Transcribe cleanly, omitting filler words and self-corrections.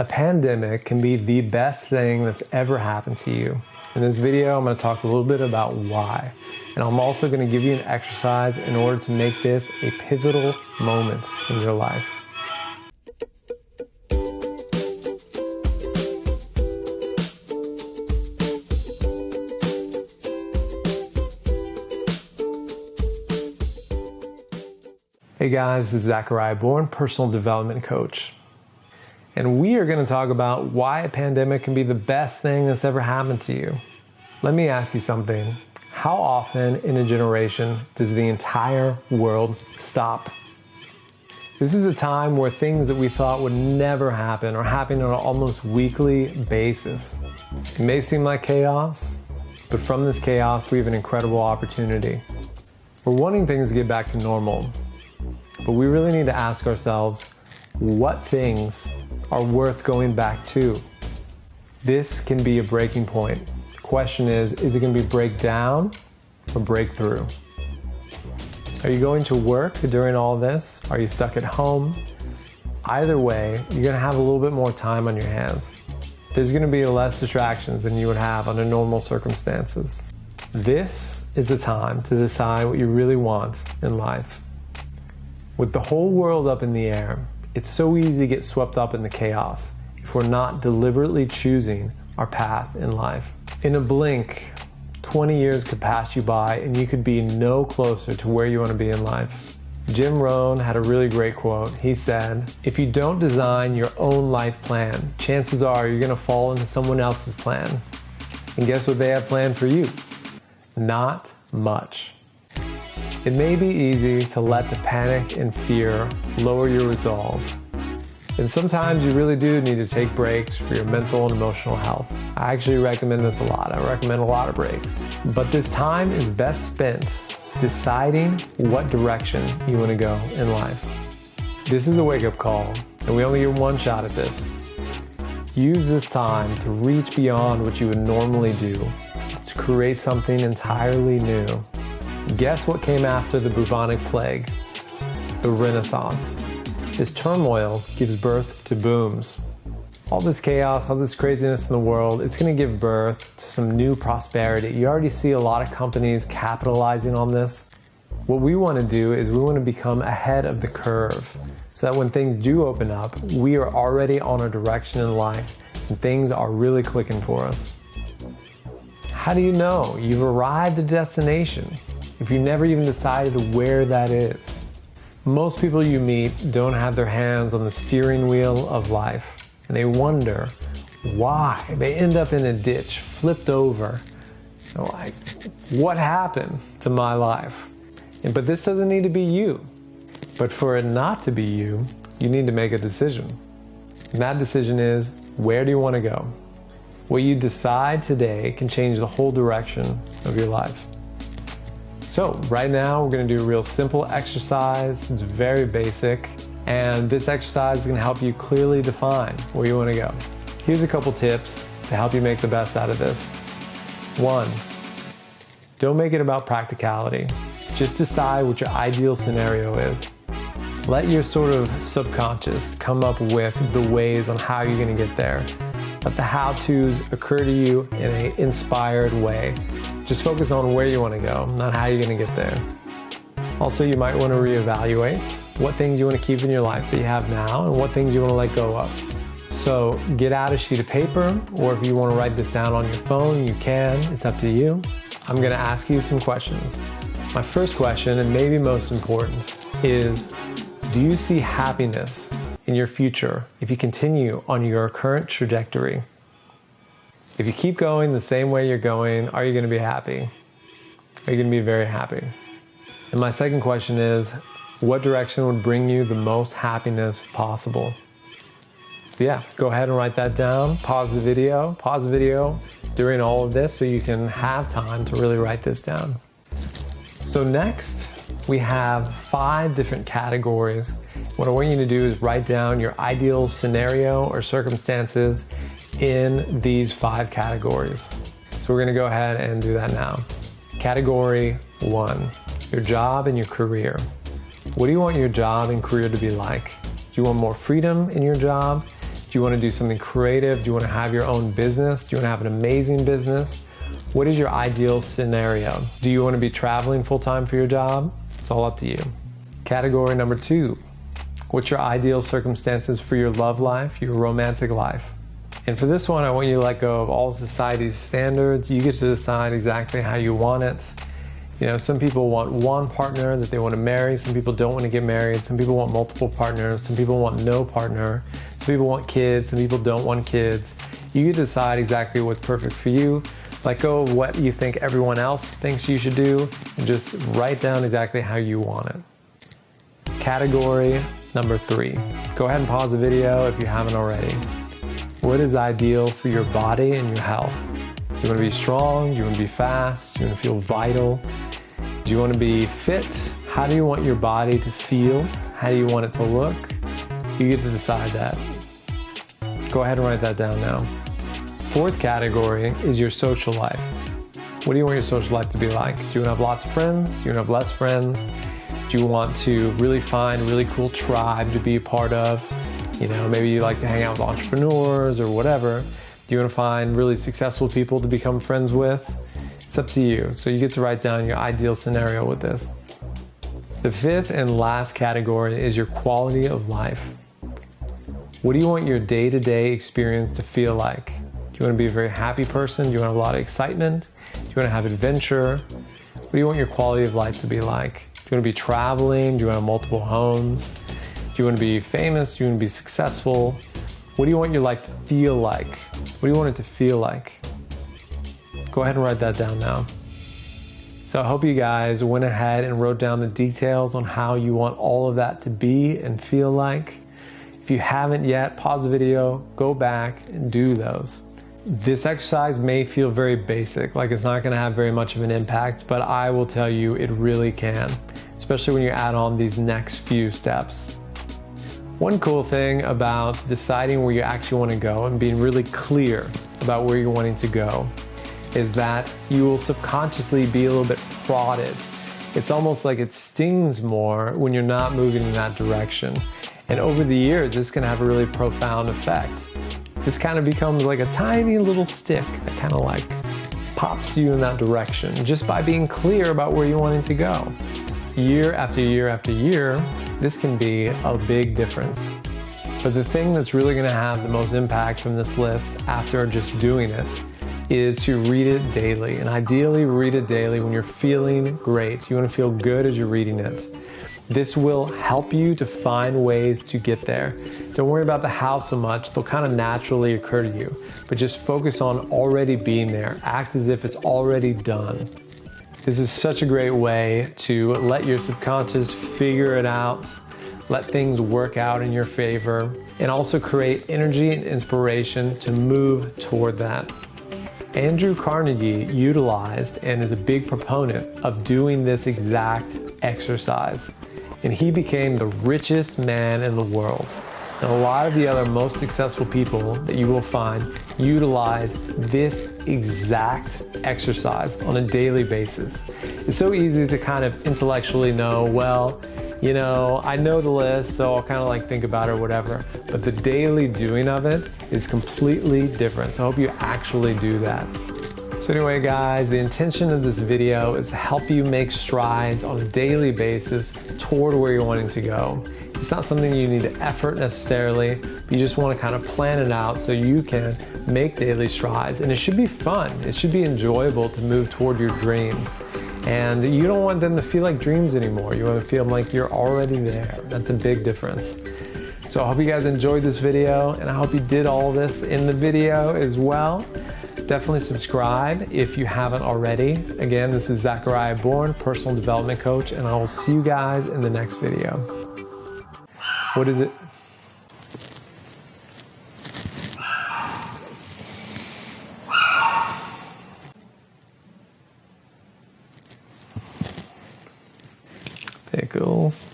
A pandemic can be the best thing that's ever happened to you. In this video, I'm going to talk a little bit about why. And I'm also going to give you an exercise in order to make this a pivotal moment in your life. Hey guys, this is Zachariah Bourne, personal development coach. And we are going to talk about why a pandemic can be the best thing that's ever happened to you. Let me ask you something. How often in a generation does the entire world stop? This is a time where things that we thought would never happen are happening on an almost weekly basis. It may seem like chaos, but from this chaos we have an incredible opportunity. We're wanting things to get back to normal, but we really need to ask ourselves, what things are worth going back to? This can be a breaking point. The question is it going to be breakdown or breakthrough? Are you going to work during all this? Are you stuck at home? Either way, you're going to have a little bit more time on your hands. There's going to be less distractions than you would have under normal circumstances. This is the time to decide what you really want in life. With the whole world up in the air, it's so easy to get swept up in the chaos if we're not deliberately choosing our path in life. In a blink, 20 years could pass you by and you could be no closer to where you want to be in life. Jim Rohn had a really great quote. He said, if you don't design your own life plan, chances are you're going to fall into someone else's plan. And guess what they have planned for you? Not much. It may be easy to let the panic and fear lower your resolve. And sometimes you really do need to take breaks for your mental and emotional health. I actually recommend this a lot. I recommend a lot of breaks. But this time is best spent deciding what direction you want to go in life. This is a wake-up call, and we only get one shot at this. Use this time to reach beyond what you would normally do, to create something entirely new. Guess what came after the bubonic plague? The Renaissance. This turmoil gives birth to booms. All this chaos, all this craziness in the world, it's going to give birth to some new prosperity. You already see a lot of companies capitalizing on this. What we want to do is we want to become ahead of the curve so that when things do open up, we are already on a direction in life and things are really clicking for us. How do you know you've arrived at a destination if you never even decided where that is? Most people you meet don't have their hands on the steering wheel of life, and they wonder why they end up in a ditch, flipped over. Like, what happened to my life? But this doesn't need to be you. But for it not to be you, you need to make a decision. And that decision is, where do you want to go? What you decide today can change the whole direction of your life. So right now we're going to do a real simple exercise. It's very basic, and this exercise is going to help you clearly define where you want to go. Here's a couple tips to help you make the best out of this. 1, don't make it about practicality. Just decide what your ideal scenario is. Let your sort of subconscious come up with the ways on how you're going to get there. Let the how-tos occur to you in an inspired way. Just focus on where you want to go, not how you're going to get there. Also, you might want to reevaluate what things you want to keep in your life that you have now and what things you want to let go of. So get out a sheet of paper, or if you want to write this down on your phone, you can. It's up to you. I'm going to ask you some questions. My first question, and maybe most important, is do you see happiness in your future if you continue on your current trajectory? If you keep going the same way you're going, are you going to be happy? Are you going to be very happy? And my second question is, what direction would bring you the most happiness possible? Yeah, go ahead and write that down. Pause the video during all of this so you can have time to really write this down. So next, we have 5 different categories. What I want you to do is write down your ideal scenario or circumstances in these 5 categories. So we're going to go ahead and do that now. Category 1, your job and your career. What do you want your job and career to be like? Do you want more freedom in your job? Do you want to do something creative? Do you want to have your own business? Do you want to have an amazing business? What is your ideal scenario? Do you want to be traveling full-time for your job? It's all up to you. Category number 2. What's your ideal circumstances for your love life, your romantic life? And for this one, I want you to let go of all society's standards. You get to decide exactly how you want it. You know, some people want one partner that they want to marry. Some people don't want to get married. Some people want multiple partners. Some people want no partner. Some people want kids. Some people don't want kids. You get to decide exactly what's perfect for you. Let go of what you think everyone else thinks you should do, and just write down exactly how you want it. Category number 3. Go ahead and pause the video if you haven't already. What is ideal for your body and your health? Do you want to be strong? Do you want to be fast? Do you want to feel vital? Do you want to be fit? How do you want your body to feel? How do you want it to look? You get to decide that. Go ahead and write that down now. 4th category is your social life. What do you want your social life to be like? Do you want to have lots of friends? Do you want to have less friends? Do you want to really find a really cool tribe to be a part of? You know, maybe you like to hang out with entrepreneurs or whatever. Do you want to find really successful people to become friends with? It's up to you. So you get to write down your ideal scenario with this. The 5th and last category is your quality of life. What do you want your day-to-day experience to feel like? Do you want to be a very happy person? Do you want to have a lot of excitement? Do you want to have adventure? What do you want your quality of life to be like? Do you want to be traveling? Do you want to have multiple homes? Do you want to be famous? Do you want to be successful? What do you want your life to feel like? What do you want it to feel like? Go ahead and write that down now. So I hope you guys went ahead and wrote down the details on how you want all of that to be and feel like. If you haven't yet, pause the video, go back and do those. This exercise may feel very basic, like it's not going to have very much of an impact, but I will tell you it really can, especially when you add on these next few steps. One cool thing about deciding where you actually want to go and being really clear about where you're wanting to go is that you will subconsciously be a little bit prodded. It's almost like it stings more when you're not moving in that direction. And over the years, this can have a really profound effect. This kind of becomes like a tiny little stick that kind of like pops you in that direction just by being clear about where you're wanting to go. Year after year after year, this can be a big difference. But the thing that's really going to have the most impact from this list after just doing it is to read it daily. And ideally read it daily when you're feeling great. You want to feel good as you're reading it. This will help you to find ways to get there. Don't worry about the how so much. They'll kind of naturally occur to you. But just focus on already being there. Act as if it's already done. This is such a great way to let your subconscious figure it out, let things work out in your favor, and also create energy and inspiration to move toward that. Andrew Carnegie utilized and is a big proponent of doing this exact exercise. And he became the richest man in the world. And a lot of the other most successful people that you will find utilize this exact exercise on a daily basis. It's so easy to kind of intellectually know, well, you know, I know the list, so I'll kind of like think about it or whatever. But the daily doing of it is completely different. So I hope you actually do that. So anyway, guys, the intention of this video is to help you make strides on a daily basis toward where you're wanting to go. It's not something you need to effort necessarily, but you just want to kind of plan it out so you can make daily strides. And it should be fun. It should be enjoyable to move toward your dreams. And you don't want them to feel like dreams anymore. You want to feel like you're already there. That's a big difference. So I hope you guys enjoyed this video, and I hope you did all this in the video as well. Definitely subscribe if you haven't already. Again, this is Zachariah Bourne, personal development coach, and I will see you guys in the next video. What is it? Pickles.